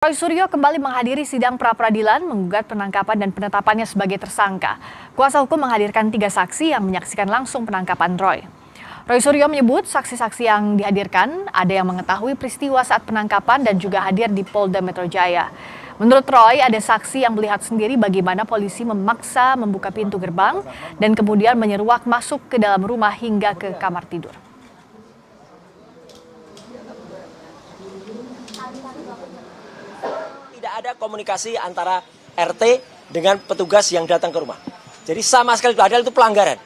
Roy Suryo kembali menghadiri sidang pra-peradilan menggugat penangkapan dan penetapannya sebagai tersangka. Kuasa hukum menghadirkan 3 saksi yang menyaksikan langsung penangkapan Roy. Roy Suryo menyebut saksi-saksi yang dihadirkan ada yang mengetahui peristiwa saat penangkapan dan juga hadir di Polda Metro Jaya. Menurut Roy, ada saksi yang melihat sendiri bagaimana polisi memaksa membuka pintu gerbang dan kemudian menyeruak masuk ke dalam rumah hingga ke kamar tidur. Tidak ada komunikasi antara RT dengan petugas yang datang ke rumah. Jadi sama sekali padahal itu pelanggaran.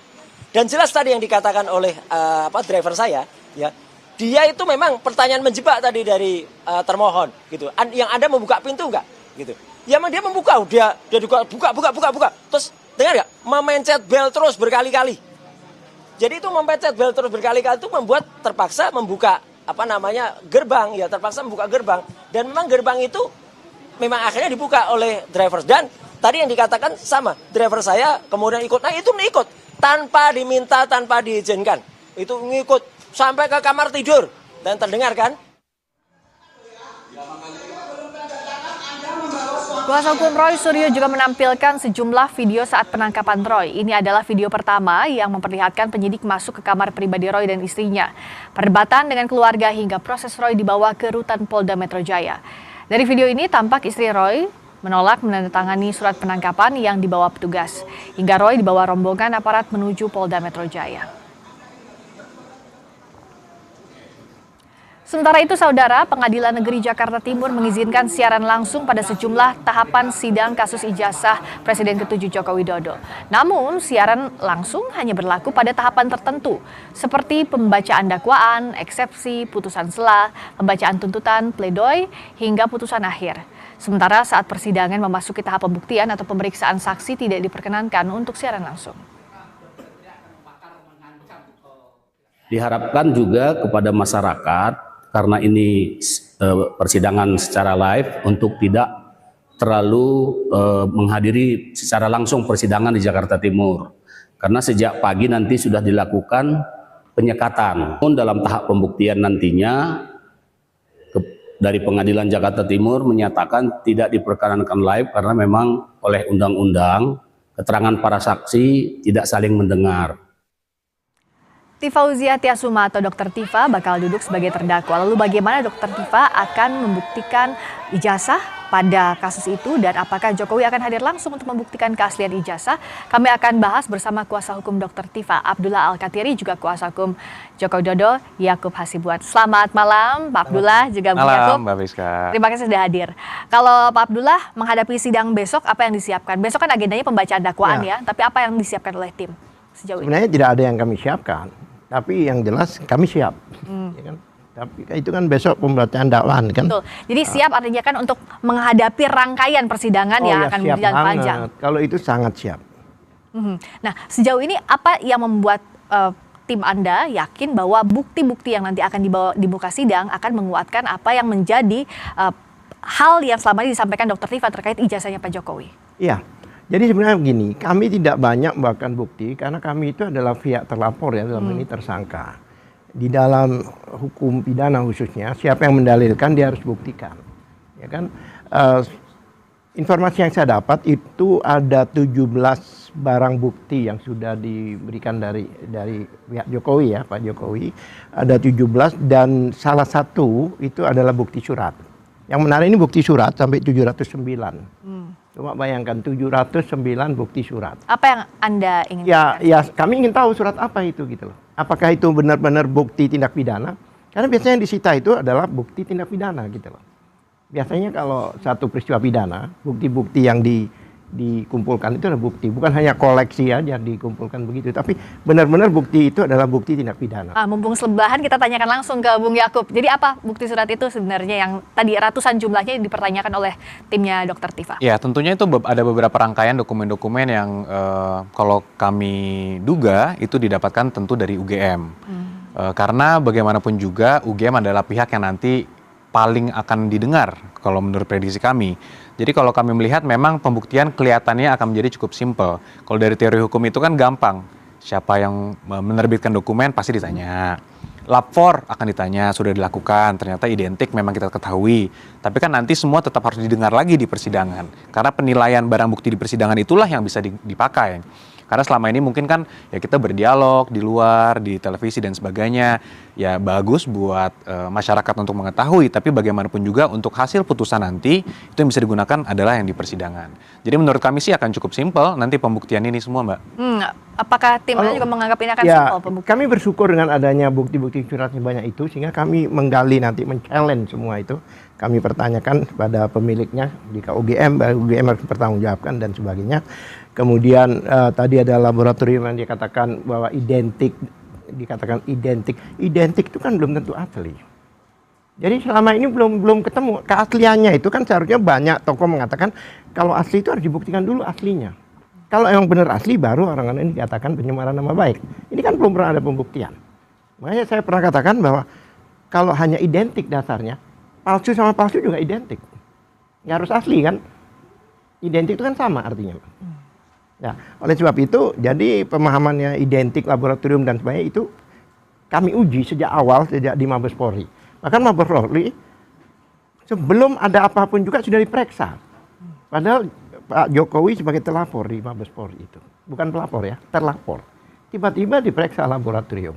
Dan jelas tadi yang dikatakan oleh driver saya, ya, dia itu memang pertanyaan menjebak tadi dari termohon, gitu. Yang Anda membuka pintu enggak? Gitu. Ya memang dia membuka, dia buka. Terus dengar nggak? Memencet bel terus berkali-kali. Jadi itu memencet bel terus berkali-kali itu membuat terpaksa membuka gerbang, ya terpaksa membuka gerbang. Dan memang gerbang itu memang akhirnya dibuka oleh driver. Dan tadi yang dikatakan sama, driver saya kemudian ikut. Nah itu ikut tanpa diminta, tanpa diizinkan. Itu ngikut sampai ke kamar tidur. Dan terdengar kan? Kuasa hukum Roy Suryo juga menampilkan sejumlah video saat penangkapan Roy. Ini adalah video pertama yang memperlihatkan penyidik masuk ke kamar pribadi Roy dan istrinya. Perdebatan dengan keluarga hingga proses Roy dibawa ke rutan Polda Metro Jaya. Dari video ini tampak istri Roy menolak menandatangani surat penangkapan yang dibawa petugas. Hingga Roy dibawa rombongan aparat menuju Polda Metro Jaya. Sementara itu, Saudara, Pengadilan Negeri Jakarta Timur mengizinkan siaran langsung pada sejumlah tahapan sidang kasus ijazah Presiden ke-7 Joko Widodo. Namun, siaran langsung hanya berlaku pada tahapan tertentu, seperti pembacaan dakwaan, eksepsi, putusan sela, pembacaan tuntutan, pledoi, hingga putusan akhir. Sementara saat persidangan memasuki tahap pembuktian atau pemeriksaan saksi tidak diperkenankan untuk siaran langsung. Diharapkan juga kepada masyarakat, karena ini persidangan secara live, untuk tidak terlalu menghadiri secara langsung persidangan di Jakarta Timur. Karena sejak pagi nanti sudah dilakukan penyekatan. Dalam tahap pembuktian nantinya, dari Pengadilan Jakarta Timur menyatakan tidak diperkenankan live karena memang oleh undang-undang keterangan para saksi tidak saling mendengar. Tifauzia Tiasuma atau Dr. Tifa bakal duduk sebagai terdakwa. Lalu bagaimana Dr. Tifa akan membuktikan ijazah pada kasus itu dan apakah Jokowi akan hadir langsung untuk membuktikan keaslian ijazah? Kami akan bahas bersama kuasa hukum Dr. Tifa, Abdullah Al-Katiri, juga kuasa hukum Joko Widodo, Yakub Hasibuan. Selamat malam Pak Abdullah, juga Bu Yakub. Mbak Rizka. Terima kasih sudah hadir. Kalau Pak Abdullah menghadapi sidang besok, apa yang disiapkan? Besok kan agendanya pembacaan dakwaan ya, tapi apa yang disiapkan oleh tim sejauh ini? Sebenarnya tidak ada yang kami siapkan. Tapi yang jelas kami siap, ya kan? Tapi itu kan besok pembacaan dakwaan kan. Betul. Jadi siap artinya kan untuk menghadapi rangkaian persidangan yang akan berjalan panjang. Kalau itu sangat siap. Nah, sejauh ini apa yang membuat tim Anda yakin bahwa bukti-bukti yang nanti akan dibawa di muka sidang akan menguatkan apa yang menjadi hal yang selama ini disampaikan Dr. Tifa terkait ijazahnya Pak Jokowi? Iya. Jadi sebenarnya begini, kami tidak banyak membawakan bukti karena kami itu adalah pihak terlapor ya, dalam ini tersangka. Di dalam hukum pidana khususnya, siapa yang mendalilkan dia harus buktikan. Ya kan? Informasi yang saya dapat itu ada 17 barang bukti yang sudah diberikan dari pihak Jokowi ya, Pak Jokowi. Ada 17 dan salah satu itu adalah bukti surat. Yang menarik ini bukti surat sampai 709. Cuma bayangkan 709 bukti surat. Apa yang Anda ingin? Ya kami ingin tahu surat apa itu gitu loh. Apakah itu benar-benar bukti tindak pidana? Karena biasanya yang disita itu adalah bukti tindak pidana gitu loh. Biasanya kalau satu peristiwa pidana, bukti-bukti yang dikumpulkan itu adalah bukti, bukan hanya koleksi aja dikumpulkan begitu, tapi benar-benar bukti itu adalah bukti tindak pidana. Mumpung sebelahan kita tanyakan langsung ke Bung Yakub. Jadi apa bukti surat itu sebenarnya yang tadi ratusan jumlahnya dipertanyakan oleh timnya Dr. Tifa? Ya, tentunya itu ada beberapa rangkaian dokumen-dokumen yang kalau kami duga itu didapatkan tentu dari UGM. Karena bagaimanapun juga UGM adalah pihak yang nanti paling akan didengar kalau menurut prediksi kami. Jadi kalau kami melihat memang pembuktian kelihatannya akan menjadi cukup simpel. Kalau dari teori hukum itu kan gampang. Siapa yang menerbitkan dokumen pasti ditanya. lapor akan ditanya, sudah dilakukan, ternyata identik memang kita ketahui. Tapi kan nanti semua tetap harus didengar lagi di persidangan. Karena penilaian barang bukti di persidangan itulah yang bisa dipakai. Karena selama ini mungkin kan ya kita berdialog di luar, di televisi dan sebagainya. Ya bagus buat masyarakat untuk mengetahui, tapi bagaimanapun juga untuk hasil putusan nanti itu yang bisa digunakan adalah yang di persidangan. Jadi menurut kami sih akan cukup simpel nanti pembuktian ini semua, Mbak. Apakah tim Anda juga menganggap ini akan ya, simpel pembuktian? kami bersyukur dengan adanya bukti-bukti curhat sebanyak itu, sehingga kami menggali nanti, men-challenge semua itu. Kami pertanyakan pada pemiliknya, jika UGM harus bertanggungjawabkan dan sebagainya. Kemudian tadi ada laboratorium yang dikatakan bahwa identik itu kan belum tentu asli. Jadi selama ini belum ketemu keasliannya. Itu kan seharusnya banyak tokoh mengatakan kalau asli itu harus dibuktikan dulu aslinya. Kalau emang benar asli baru orang-orang ini dikatakan pencemaran nama baik. Ini kan belum pernah ada pembuktian. Makanya saya pernah katakan bahwa kalau hanya identik dasarnya, palsu sama palsu juga identik. Nggak harus asli kan? Identik itu kan sama artinya. Nah, oleh sebab itu, jadi pemahamannya identik, laboratorium dan sebagainya itu kami uji sejak awal, sejak di Mabes Polri. Bahkan Mabes Polri sebelum ada apapun juga sudah diperiksa. Padahal Pak Jokowi sebagai terlapor di Mabes Polri itu, bukan pelapor ya, terlapor. Tiba-tiba diperiksa laboratorium,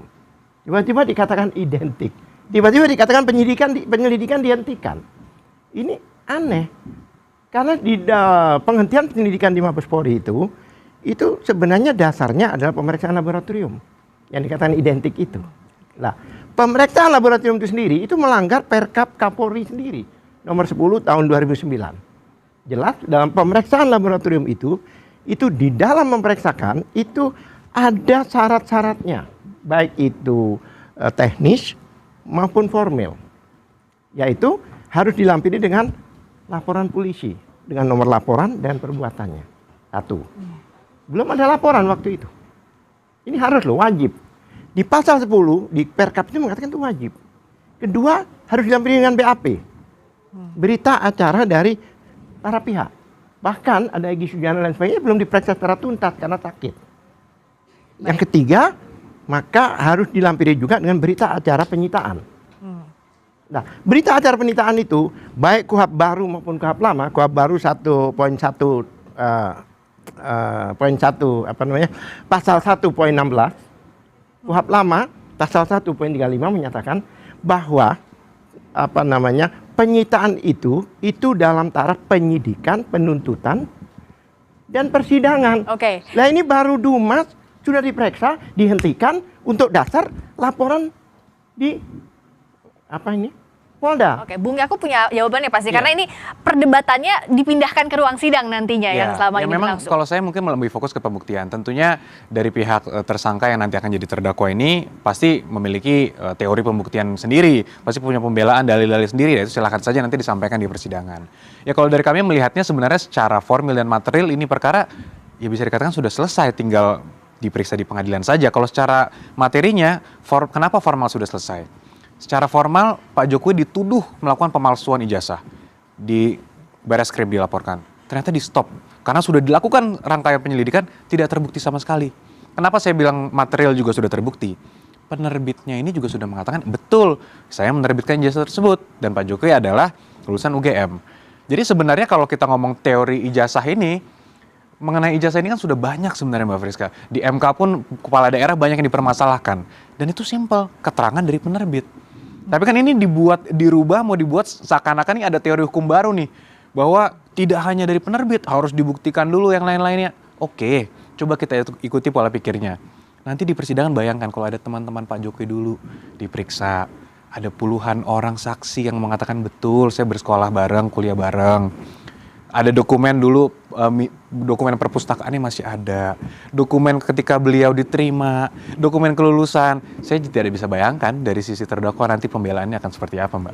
tiba-tiba dikatakan identik, tiba-tiba dikatakan penyelidikan dihentikan. Ini aneh, karena di penghentian penyelidikan di Mabes Polri itu sebenarnya dasarnya adalah pemeriksaan laboratorium yang dikatakan identik itu. Nah, pemeriksaan laboratorium itu sendiri itu melanggar Perkap Kapolri sendiri nomor 10 tahun 2009. Jelas dalam pemeriksaan laboratorium itu di dalam memeriksakan itu ada syarat-syaratnya, baik itu teknis maupun formil, yaitu harus dilampiri dengan laporan polisi dengan nomor laporan dan perbuatannya. Satu, belum ada laporan waktu itu. Ini harus loh, wajib. Di pasal 10 di Perkap itu mengatakan itu wajib. Kedua, harus dilampiri dengan BAP, berita acara dari para pihak. Bahkan ada Egy Sujana dan sebagainya belum diperiksa secara tuntas karena sakit. Yang ketiga, maka harus dilampiri juga dengan berita acara penyitaan. Nah, berita acara penyitaan itu baik KUHP baru maupun KUHP lama, KUHP baru 1.1 pasal 1.16, KUHP lama pasal 1.35 menyatakan bahwa penyitaan itu dalam taraf penyidikan, penuntutan dan persidangan. Oke. Nah, ini baru Dumas sudah diperiksa, dihentikan untuk dasar laporan di Polda. Oke, Bung Yakub punya jawabannya pasti, karena ini perdebatannya dipindahkan ke ruang sidang nantinya yang selama ini memang berlangsung. kalau saya mungkin lebih fokus ke pembuktian. Tentunya dari pihak tersangka yang nanti akan jadi terdakwa ini pasti memiliki teori pembuktian sendiri, pasti punya pembelaan, dalil-dalil sendiri, itu silahkan saja nanti disampaikan di persidangan. Ya kalau dari kami melihatnya sebenarnya secara formil dan material ini perkara ya bisa dikatakan sudah selesai, tinggal diperiksa di pengadilan saja. Kalau secara materinya, kenapa formal sudah selesai? Secara formal, Pak Jokowi dituduh melakukan pemalsuan ijazah. Di Barreskrim dilaporkan. Ternyata di stop. Karena sudah dilakukan rangkaian penyelidikan, tidak terbukti sama sekali. Kenapa saya bilang material juga sudah terbukti? Penerbitnya ini juga sudah mengatakan, betul, saya menerbitkan ijazah tersebut. Dan Pak Jokowi adalah lulusan UGM. Jadi sebenarnya kalau kita ngomong teori ijazah ini, mengenai ijazah ini kan sudah banyak sebenarnya Mbak Friska. Di MK pun kepala daerah banyak yang dipermasalahkan. Dan itu simpel, keterangan dari penerbit. Tapi kan ini dirubah, mau dibuat seakan-akan ini ada teori hukum baru nih. Bahwa tidak hanya dari penerbit, harus dibuktikan dulu yang lain-lainnya. Oke, coba kita ikuti pola pikirnya. Nanti di persidangan bayangkan kalau ada teman-teman Pak Jokowi dulu diperiksa. Ada puluhan orang saksi yang mengatakan betul, saya bersekolah bareng, kuliah bareng. Ada dokumen dulu, dokumen perpustakaannya masih ada. Dokumen ketika beliau diterima, dokumen kelulusan. Saya tidak bisa bayangkan dari sisi terdakwa nanti pembelaannya akan seperti apa, Mbak.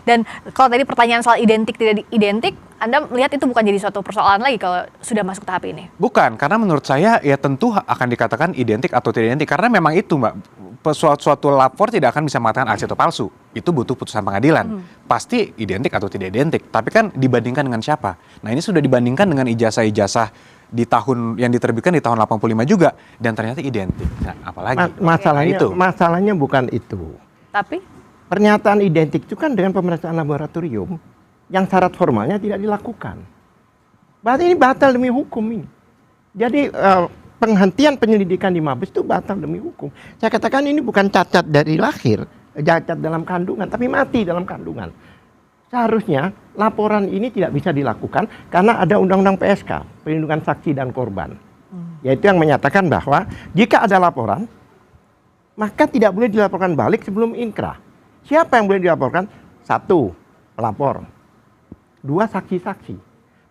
Dan kalau tadi pertanyaan soal identik tidak identik, Anda melihat itu bukan jadi suatu persoalan lagi kalau sudah masuk tahap ini? Bukan, karena menurut saya ya tentu akan dikatakan identik atau tidak identik. Karena memang itu, Mbak. Suatu lapor tidak akan bisa mengatakan asli atau palsu. Itu butuh putusan pengadilan. Pasti identik atau tidak identik. Tapi kan dibandingkan dengan siapa? Nah ini sudah dibandingkan dengan ijazah-ijazah yang diterbitkan di tahun 85 juga dan ternyata identik. Nah, apalagi masalahnya bukan itu. Tapi Pernyataan identik itu kan dengan pemeriksaan laboratorium yang syarat formalnya tidak dilakukan. Berarti ini batal demi hukum ini. Jadi penghentian penyelidikan di Mabes itu batal demi hukum. Saya katakan ini bukan cacat dari lahir, cacat dalam kandungan, tapi mati dalam kandungan. Seharusnya laporan ini tidak bisa dilakukan karena ada Undang-Undang PSK, Perlindungan Saksi dan Korban. Yaitu yang menyatakan bahwa jika ada laporan, maka tidak boleh dilaporkan balik sebelum inkrah. Siapa yang boleh dilaporkan? 1, pelapor. 2, saksi-saksi.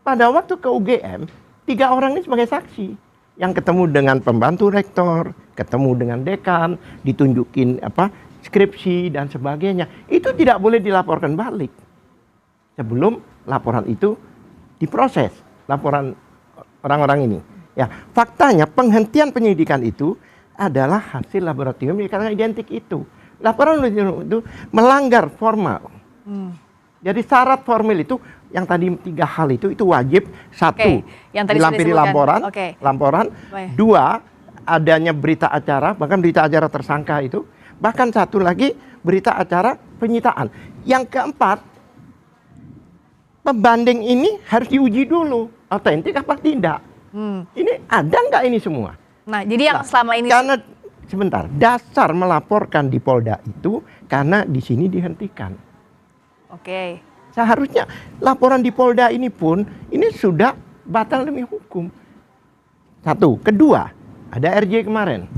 Pada waktu ke UGM, 3 orang ini sebagai saksi. Yang ketemu dengan pembantu rektor, ketemu dengan dekan, ditunjukin skripsi dan sebagainya. Itu tidak boleh dilaporkan balik sebelum laporan itu diproses, laporan orang-orang ini. Ya, faktanya penghentian penyelidikan itu adalah hasil laboratorium karena identik itu. Laporan itu melanggar formal. Jadi syarat formal itu yang tadi 3 hal itu wajib. 1, yang tadi dilampiri laporan. 2, adanya berita acara, bahkan berita acara tersangka itu. Bahkan 1 lagi berita acara penyitaan. Yang keempat, pembanding ini harus diuji dulu, autentik apa tidak. Ini ada nggak ini semua? Nah, jadi yang selama ini karena sebentar, dasar melaporkan di Polda itu karena di sini dihentikan. Oke. Seharusnya laporan di Polda ini pun ini sudah batal demi hukum. 1, kedua, ada RJ kemarin,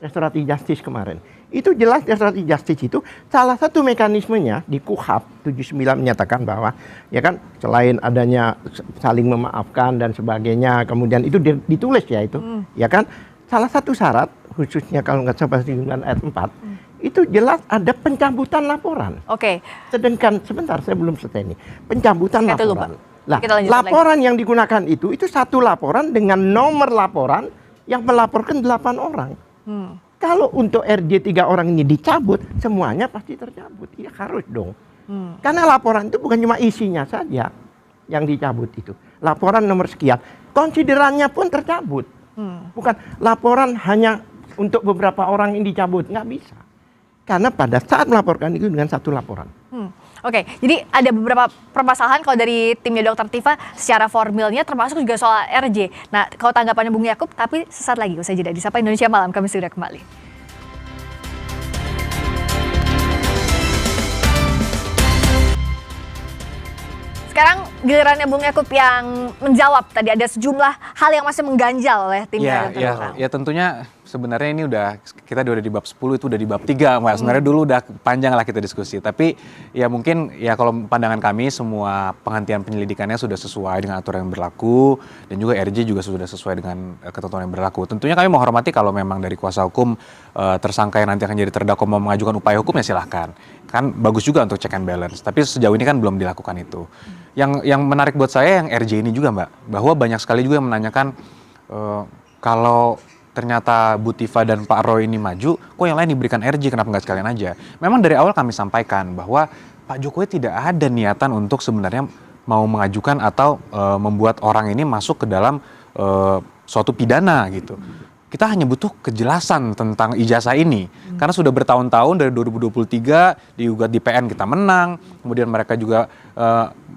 restoratif justice kemarin. Itu jelas restoratif justice itu salah satu mekanismenya di KUHP 79 menyatakan bahwa ya kan selain adanya saling memaafkan dan sebagainya, kemudian itu ditulis ya itu, ya kan salah satu syarat khususnya kalau nggak salah 9 ayat 4 itu jelas ada pencabutan laporan. Oke. Sedangkan sebentar saya belum selesai nih. Pencabutan laporan. Lah, Kita lanjut laporan yang digunakan itu 1 laporan dengan nomor laporan yang melaporkan 8 orang. Kalau untuk RJ 3 orang ini dicabut, semuanya pasti tercabut. Iya harus dong. Karena laporan itu bukan cuma isinya saja yang dicabut itu. Laporan nomor sekian, konsiderannya pun tercabut. Bukan laporan hanya untuk beberapa orang ini dicabut, nggak bisa. Karena pada saat melaporkan itu dengan 1 laporan. Oke, jadi ada beberapa permasalahan kalau dari timnya Dr. Tifa secara formilnya termasuk juga soal RJ. Nah, kalau tanggapannya Bung Yakub, tapi sesaat lagi usai jeda di Sapa Indonesia Malam, kami segera kembali. Sekarang gilirannya Bung Yakub yang menjawab. Tadi ada sejumlah hal yang masih mengganjal oleh timnya Dr. Tifa. Ya tentunya sebenarnya ini kita udah di bab 10, itu udah di bab 3 Mbak. Sebenarnya dulu udah panjang lah kita diskusi. Tapi ya mungkin ya kalau pandangan kami semua penghentian penyelidikannya sudah sesuai dengan aturan yang berlaku. Dan juga RJ juga sudah sesuai dengan ketentuan yang berlaku. Tentunya kami menghormati kalau memang dari kuasa hukum tersangka yang nanti akan jadi terdakwa mau mengajukan upaya hukum ya silahkan. Kan bagus juga untuk check and balance. Tapi sejauh ini kan belum dilakukan itu. Yang menarik buat saya yang RJ ini juga Mbak. Bahwa banyak sekali juga yang menanyakan kalau ternyata Bu Tifa dan Pak Roy ini maju, kok yang lain diberikan RJ, kenapa nggak sekalian aja? Memang dari awal kami sampaikan bahwa Pak Jokowi tidak ada niatan untuk sebenarnya mau mengajukan atau membuat orang ini masuk ke dalam suatu pidana gitu. Kita hanya butuh kejelasan tentang ijazah ini. Karena sudah bertahun-tahun dari 2023 digugat di PN kita menang, kemudian mereka juga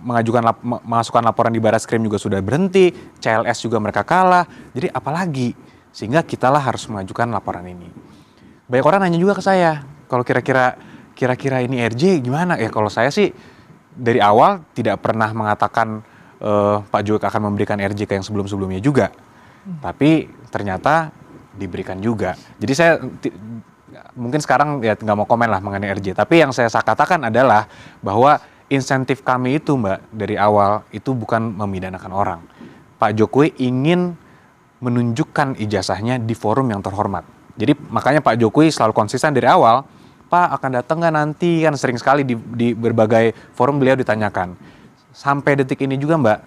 mengasukkan laporan di Barreskrim juga sudah berhenti, CLS juga mereka kalah. Jadi apalagi? Sehingga kitalah harus mengajukan laporan ini. Banyak orang nanya juga ke saya, kalau kira-kira ini RJ gimana? Ya kalau saya sih dari awal tidak pernah mengatakan Pak Jokowi akan memberikan RJ ke yang sebelum-sebelumnya juga. Tapi ternyata diberikan juga. Jadi saya mungkin sekarang ya nggak mau komen lah mengenai RJ. Tapi yang saya katakan adalah bahwa insentif kami itu Mbak dari awal itu bukan memidanakan orang. Pak Jokowi ingin menunjukkan ijazahnya di forum yang terhormat. Jadi makanya Pak Jokowi selalu konsisten dari awal, Pak akan datang nggak nanti, kan sering sekali di berbagai forum beliau ditanyakan. Sampai detik ini juga Mbak,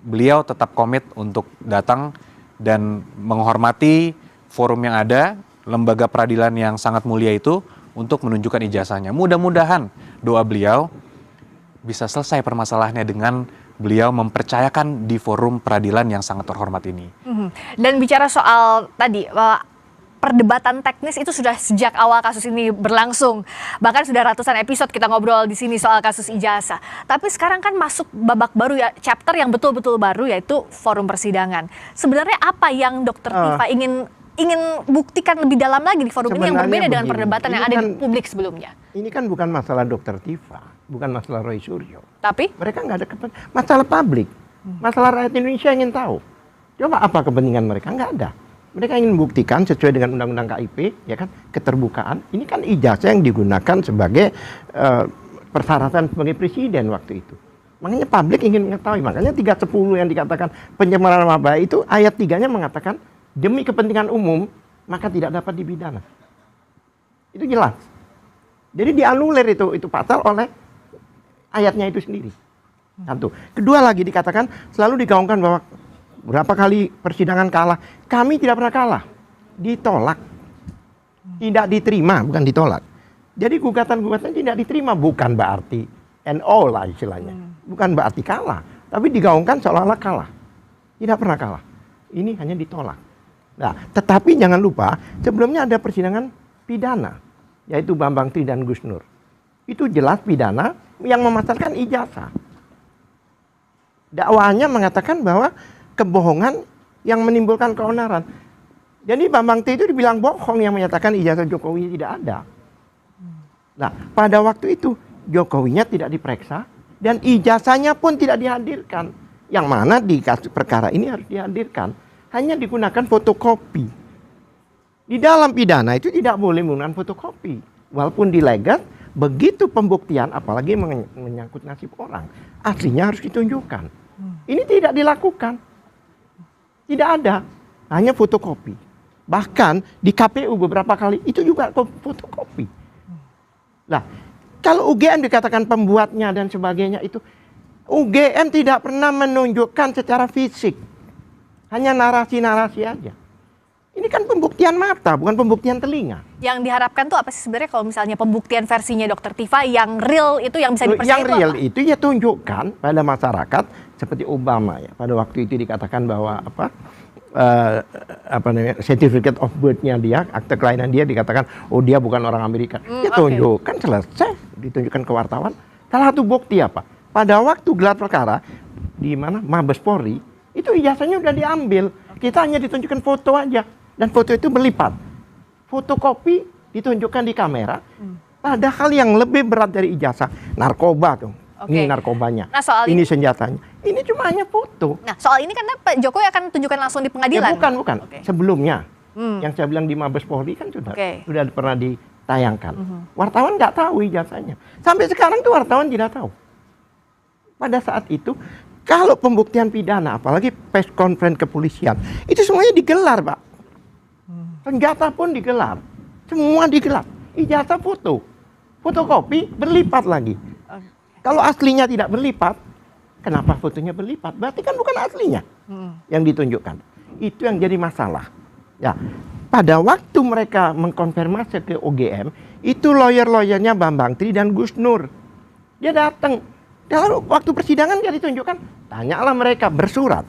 beliau tetap komit untuk datang dan menghormati forum yang ada, lembaga peradilan yang sangat mulia itu untuk menunjukkan ijazahnya. Mudah-mudahan doa beliau bisa selesai permasalahannya dengan beliau mempercayakan di forum peradilan yang sangat terhormat ini. Dan bicara soal tadi, perdebatan teknis itu sudah sejak awal kasus ini berlangsung. Bahkan sudah ratusan episode kita ngobrol di sini soal kasus ijazah. Tapi sekarang kan masuk babak baru ya, chapter yang betul-betul baru, yaitu forum persidangan. Sebenarnya apa yang Dr. Tifa ingin buktikan lebih dalam lagi di forum ini yang berbeda dengan perdebatan yang ada di publik sebelumnya? Ini kan bukan masalah Dr. Tifa, bukan masalah Roy Suryo. Tapi Mereka nggak ada masalah publik. Masalah rakyat Indonesia ingin tahu. Coba apa kepentingan mereka? Nggak ada. Mereka ingin membuktikan sesuai dengan Undang-Undang KIP, ya kan, keterbukaan. Ini kan ijazah yang digunakan sebagai persyaratan sebagai presiden waktu itu. Makanya publik ingin mengetahui. Makanya 310 yang dikatakan pencemaran nama baik itu ayat 3-nya mengatakan demi kepentingan umum maka tidak dapat dipidana. Itu jelas. Jadi dianulir itu pasal oleh ayatnya itu sendiri. Satu. Kedua lagi dikatakan selalu digaungkan bahwa berapa kali persidangan kalah. Kami tidak pernah kalah. Ditolak. Tidak diterima, bukan ditolak. Jadi gugatan-gugatan tidak diterima. Bukan berarti NO lah istilahnya. Bukan berarti kalah. Tapi digaungkan seolah-olah kalah. Tidak pernah kalah. Ini hanya ditolak. Nah, tetapi jangan lupa sebelumnya ada persidangan pidana. Yaitu Bambang Tri dan Gus Nur. Itu jelas pidana yang memasarkan ijazah. Dakwaannya mengatakan bahwa kebohongan yang menimbulkan keonaran. Jadi Bambang T itu dibilang bohong yang menyatakan ijazah Jokowi tidak ada. Nah, pada waktu itu Jokowinya tidak diperiksa dan ijazahnya pun tidak dihadirkan. Yang mana di kasus perkara ini harus dihadirkan. Hanya digunakan fotokopi. Di dalam pidana itu tidak boleh menggunakan fotokopi. Walaupun dilegat, begitu pembuktian apalagi menyangkut nasib orang, aslinya harus ditunjukkan. Ini tidak dilakukan. Tidak ada, hanya fotokopi. Bahkan di KPU beberapa kali itu juga fotokopi. Nah, kalau UGM dikatakan pembuatnya dan sebagainya itu, UGM tidak pernah menunjukkan secara fisik. Hanya narasi-narasi aja. Ini kan pembuktian mata, bukan pembuktian telinga. yang diharapkan tuh apa sih sebenarnya kalau misalnya pembuktian versinya Dr. Tifa yang real itu yang bisa dipercaya? Yang real itu ya tunjukkan pada masyarakat seperti Obama ya. Pada waktu itu dikatakan bahwa certificate of birth-nya dia, akte kelahiran dia dikatakan oh dia bukan orang Amerika. Ya tunjukkan selesai, ditunjukkan ke wartawan. Salah satu bukti apa? Pada waktu gelar perkara di mana Mabes Polri itu ijazahnya udah diambil. Kita hanya ditunjukkan foto aja dan foto itu berlipat. Fotokopi ditunjukkan di kamera. Padahal yang lebih berat dari ijazah narkoba tuh. Ini narkobanya. Nah, soal ini senjatanya. Ini cuma hanya foto. Nah, soal ini kan Pak Jokowi akan tunjukkan langsung di pengadilan. Ya, bukan. Sebelumnya. Yang saya bilang di Mabes Polri kan sudah pernah ditayangkan. Wartawan nggak tahu ijazahnya. Sampai sekarang tuh wartawan tidak tahu. Pada saat itu kalau pembuktian pidana, apalagi press conference kepolisian, itu semuanya digelar, Pak. Senjata pun digelar. Semua digelar. Ijazah foto. Fotokopi berlipat lagi. Kalau aslinya tidak berlipat, kenapa fotonya berlipat? Berarti kan bukan aslinya yang ditunjukkan. Itu yang jadi masalah. Ya, pada waktu mereka mengkonfirmasi ke OGM, itu lawyer-lawyernya Bambang Tri dan Gus Nur. Dia datang. Kalau waktu persidangan dia ditunjukkan, tanyalah mereka bersurat.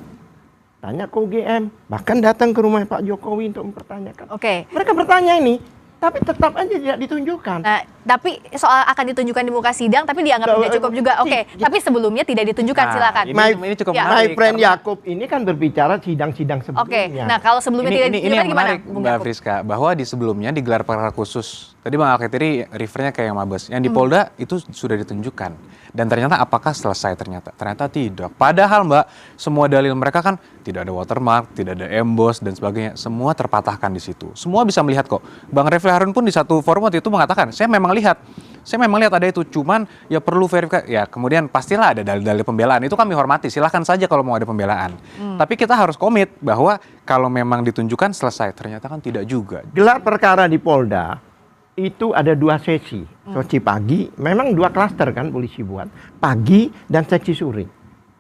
Tanya ke UGM, bahkan datang ke rumah Pak Jokowi untuk mempertanyakan. Mereka bertanya ini, tapi tetap aja tidak ditunjukkan. Nah, tapi soal akan ditunjukkan di muka sidang, tapi dianggap tidak cukup juga. Tapi sebelumnya tidak ditunjukkan, silakan. Ini cukup menarik. My friend Yakub ini kan berbicara sidang-sidang sebelumnya. Nah kalau sebelumnya tidak ditunjukkan ini yang gimana, menarik, Mbak Friska, bahwa di sebelumnya digelar perkara khusus. Tadi Bang Alketiri refernya kayak yang Mabes. Yang di Polda itu sudah ditunjukkan. Dan ternyata apakah selesai ternyata? Ternyata tidak. Padahal Mbak, semua dalil mereka kan tidak ada watermark, tidak ada emboss dan sebagainya. Semua terpatahkan di situ. Semua bisa melihat kok. Bang Refli Harun pun di satu forum waktu itu mengatakan, saya memang lihat ada itu, cuman ya perlu verifikasi. Ya kemudian pastilah ada dalil-dalil pembelaan. Itu kami hormati, silahkan saja kalau mau ada pembelaan. Tapi kita harus komit bahwa kalau memang ditunjukkan selesai. Ternyata kan tidak juga. Gelar perkara di Polda itu ada 2 sesi. Sesi pagi, memang 2 klaster kan polisi buat. Pagi dan sesi sore.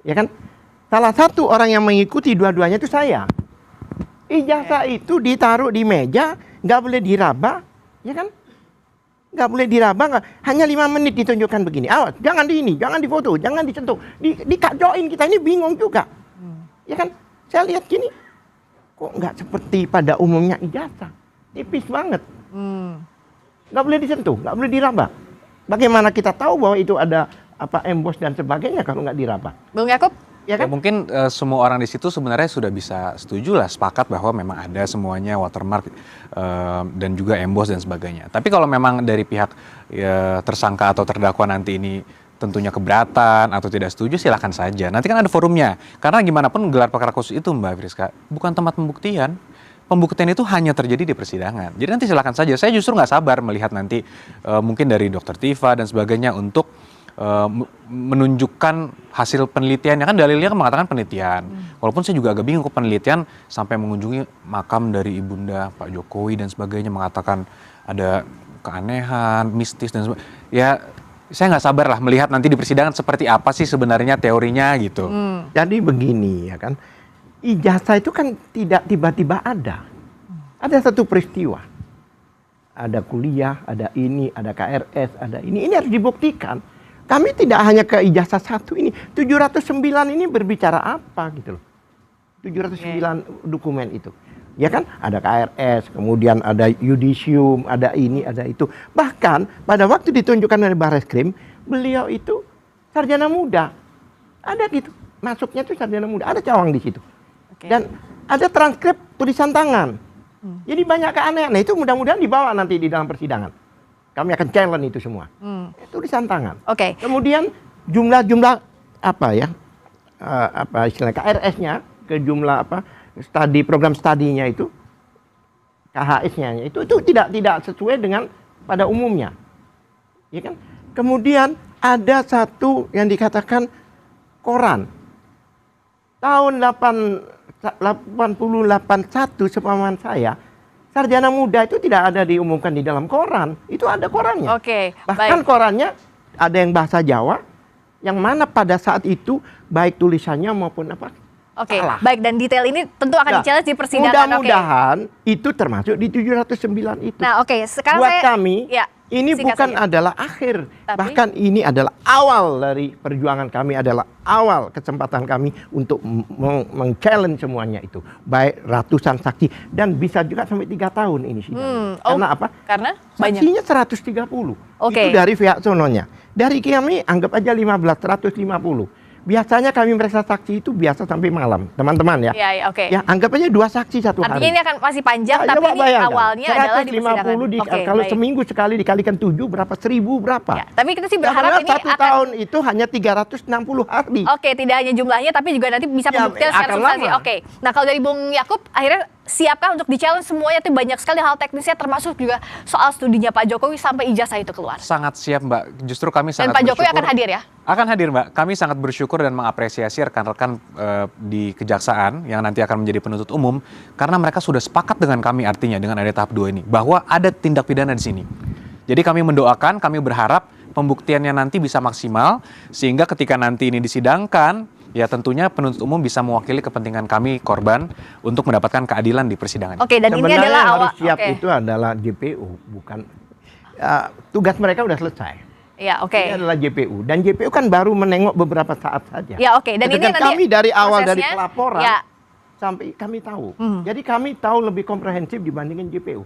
Ya kan? Salah satu orang yang mengikuti dua-duanya itu saya. Ijazah itu ditaruh di meja, nggak boleh diraba, ya kan? nggak boleh diraba, hanya 5 menit ditunjukkan begini. Awas, jangan di ini, jangan difoto, jangan disentuh, dikacauin kita ini bingung juga. Ya kan, saya lihat gini, kok nggak seperti pada umumnya ijazah, tipis banget. Nggak boleh disentuh, nggak boleh diraba. Bagaimana kita tahu bahwa itu ada emboss dan sebagainya kalau nggak diraba? Bung Yakub? Ya Ya kan? mungkin semua orang di situ sebenarnya sudah bisa setuju lah, sepakat bahwa memang ada semuanya watermark dan juga emboss dan sebagainya. Tapi kalau memang dari pihak tersangka atau terdakwa nanti ini tentunya keberatan atau tidak setuju, silakan saja. Nanti kan ada forumnya. Karena gimana pun gelar perkara khusus itu, Mbak Friska, bukan tempat pembuktian. Pembuktian itu hanya terjadi di persidangan. Jadi nanti silakan saja. Saya justru nggak sabar melihat nanti mungkin dari Dokter Tifa dan sebagainya untuk menunjukkan hasil penelitiannya. Kan dalilnya kan mengatakan penelitian. Walaupun saya juga agak bingung kok penelitian sampai mengunjungi makam dari ibunda Pak Jokowi dan sebagainya, mengatakan ada keanehan, mistis dan sebagainya. Ya saya nggak sabar lah melihat nanti di persidangan seperti apa sih sebenarnya teorinya gitu. Jadi begini ya kan, ijazah itu kan tidak tiba-tiba ada. Ada satu peristiwa. Ada kuliah, ada ini, ada KRS, ada ini. Ini harus dibuktikan. Kami tidak hanya ke ijazah satu ini. 709 ini berbicara apa gitu loh. 709 dokumen itu. Ya kan? Ada KRS, kemudian ada yudisium, ada ini, ada itu. Bahkan pada waktu ditunjukkan oleh Barreskrim, beliau itu sarjana muda. Ada gitu. Masuknya itu sarjana muda. Ada cawang di situ. Dan ada transkrip tulisan tangan. Jadi banyak keanehan. Nah itu mudah-mudahan dibawa nanti di dalam persidangan. Kami akan challenge itu semua. Tulisan tangan. Oke. Kemudian jumlah istilahnya KRS-nya ke jumlah program studinya itu, KHS-nya itu tidak sesuai dengan pada umumnya. Ya kan? Kemudian ada satu yang dikatakan koran. Tahun 8081 sepemahaman saya, sarjana muda itu tidak ada diumumkan di dalam koran. Itu ada korannya. Oke, Bahkan baik. korannya ada yang bahasa Jawa, yang mana pada saat itu baik tulisannya maupun Oke, salah. baik, dan detail ini tentu akan Nah, di-challenge di persidangan. Oke. mudah-mudahan itu termasuk di 709 itu. Nah, oke, sekarang Buat saya kami, ya, ini singkat bukan saja. adalah akhir. Tapi- Bahkan ini adalah awal dari perjuangan kami, adalah awal kesempatan kami untuk meng-challenge semuanya itu. Baik ratusan saksi, dan bisa juga sampai 3 tahun ini sidang. Karena apa? Karena banyak. Saksinya 130. Oke. Itu dari pihak sononya. Dari kami anggap aja 150. Biasanya kami meriksa saksi itu biasa sampai malam, teman-teman ya. Ya, ya, oke. Ya, anggap aja 2 saksi satu hari. Artinya ini akan masih panjang, Ya, tapi coba ini bayangkan. awalnya adalah di persidangan. 150 Oke, kalau baik. seminggu sekali dikalikan 7 berapa? 1000 berapa? Ya, tapi kita sih berharap Karena ini 1 akan tahun itu hanya 360 hari. Oke, tidak hanya jumlahnya, tapi juga nanti bisa Ya, pembuktian secara akan substansi. lama. Oke, nah kalau dari Bung Yakub, akhirnya siapkah untuk di-challenge semuanya? Itu banyak sekali hal teknisnya, termasuk juga soal studinya Pak Jokowi sampai ijazah itu keluar. Sangat siap, Mbak. Justru kami Dan sangat Pak Jokowi bersyukur. akan hadir ya? Akan hadir, Mbak. Kami sangat bersyukur dan mengapresiasi rekan-rekan di Kejaksaan yang nanti akan menjadi penuntut umum, karena mereka sudah sepakat dengan kami, artinya dengan ada tahap 2 ini, bahwa ada tindak pidana di sini. Jadi kami mendoakan, kami berharap pembuktiannya nanti bisa maksimal, sehingga ketika nanti ini disidangkan, ya tentunya penuntut umum bisa mewakili kepentingan kami, korban, untuk mendapatkan keadilan di persidangan. Oke, dan ini Sebenarnya adalah yang awal. harus siap Oke. itu adalah JPU, bukan tugas mereka udah selesai. Ya, oke. Ini adalah JPU, dan JPU kan baru menengok beberapa saat saja. Ya, oke. Dan ini Sedangkan nanti kami dari awal dari prosesnya, pelaporan ya. sampai kami tahu. Jadi kami tahu lebih komprehensif dibandingkan JPU.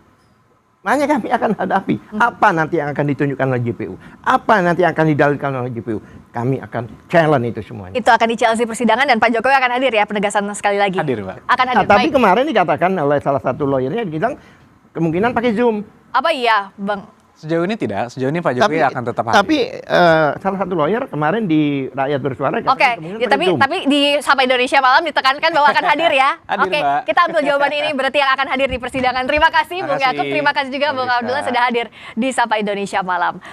Makanya kami akan hadapi apa nanti yang akan ditunjukkan oleh JPU, apa nanti yang akan didalilkan oleh JPU. Kami akan challenge itu semuanya. Itu akan di-challenge di persidangan dan Pak Jokowi akan hadir ya, penegasan sekali lagi. Hadir, Mbak. Akan Nah, hadir. tapi Baik. kemarin dikatakan oleh salah satu lawyernya, bilang kemungkinan pakai Zoom. Apa iya, Bang? Sejauh ini tidak, sejauh ini Pak Jokowi akan tetap hadir. Tapi salah satu lawyer kemarin di Rakyat Bersuara Oke, katakan kemungkinan ya, pakai Zoom. tapi di Sapa Indonesia Malam ditekankan bahwa akan hadir ya. Hadir, Oke, Mbak. kita ambil jawaban ini berarti yang akan hadir di persidangan. Terima kasih Terima Bung kasih. Yakub, terima kasih juga Mbak Bung Rizka. Abdullah sudah hadir di Sapa Indonesia Malam.